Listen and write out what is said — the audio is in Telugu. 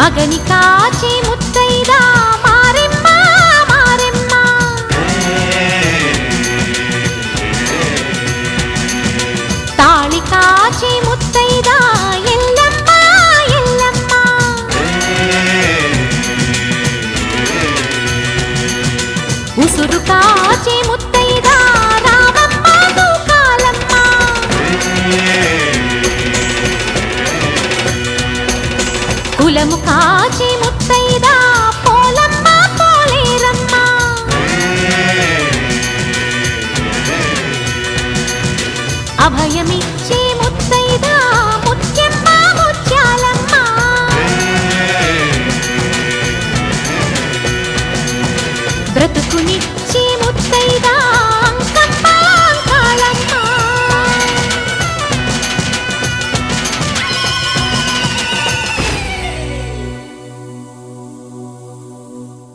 మగని కాచి ముత్తైదా మారెమ్మ మారెమ్మ తాళి కాచి ముత్తైదా ఎల్లమ్మ ఎల్లమ్మ ఉసురు కాచి ముత్తైదా రామమ్మ తూకాలమ్మ కులము కాచి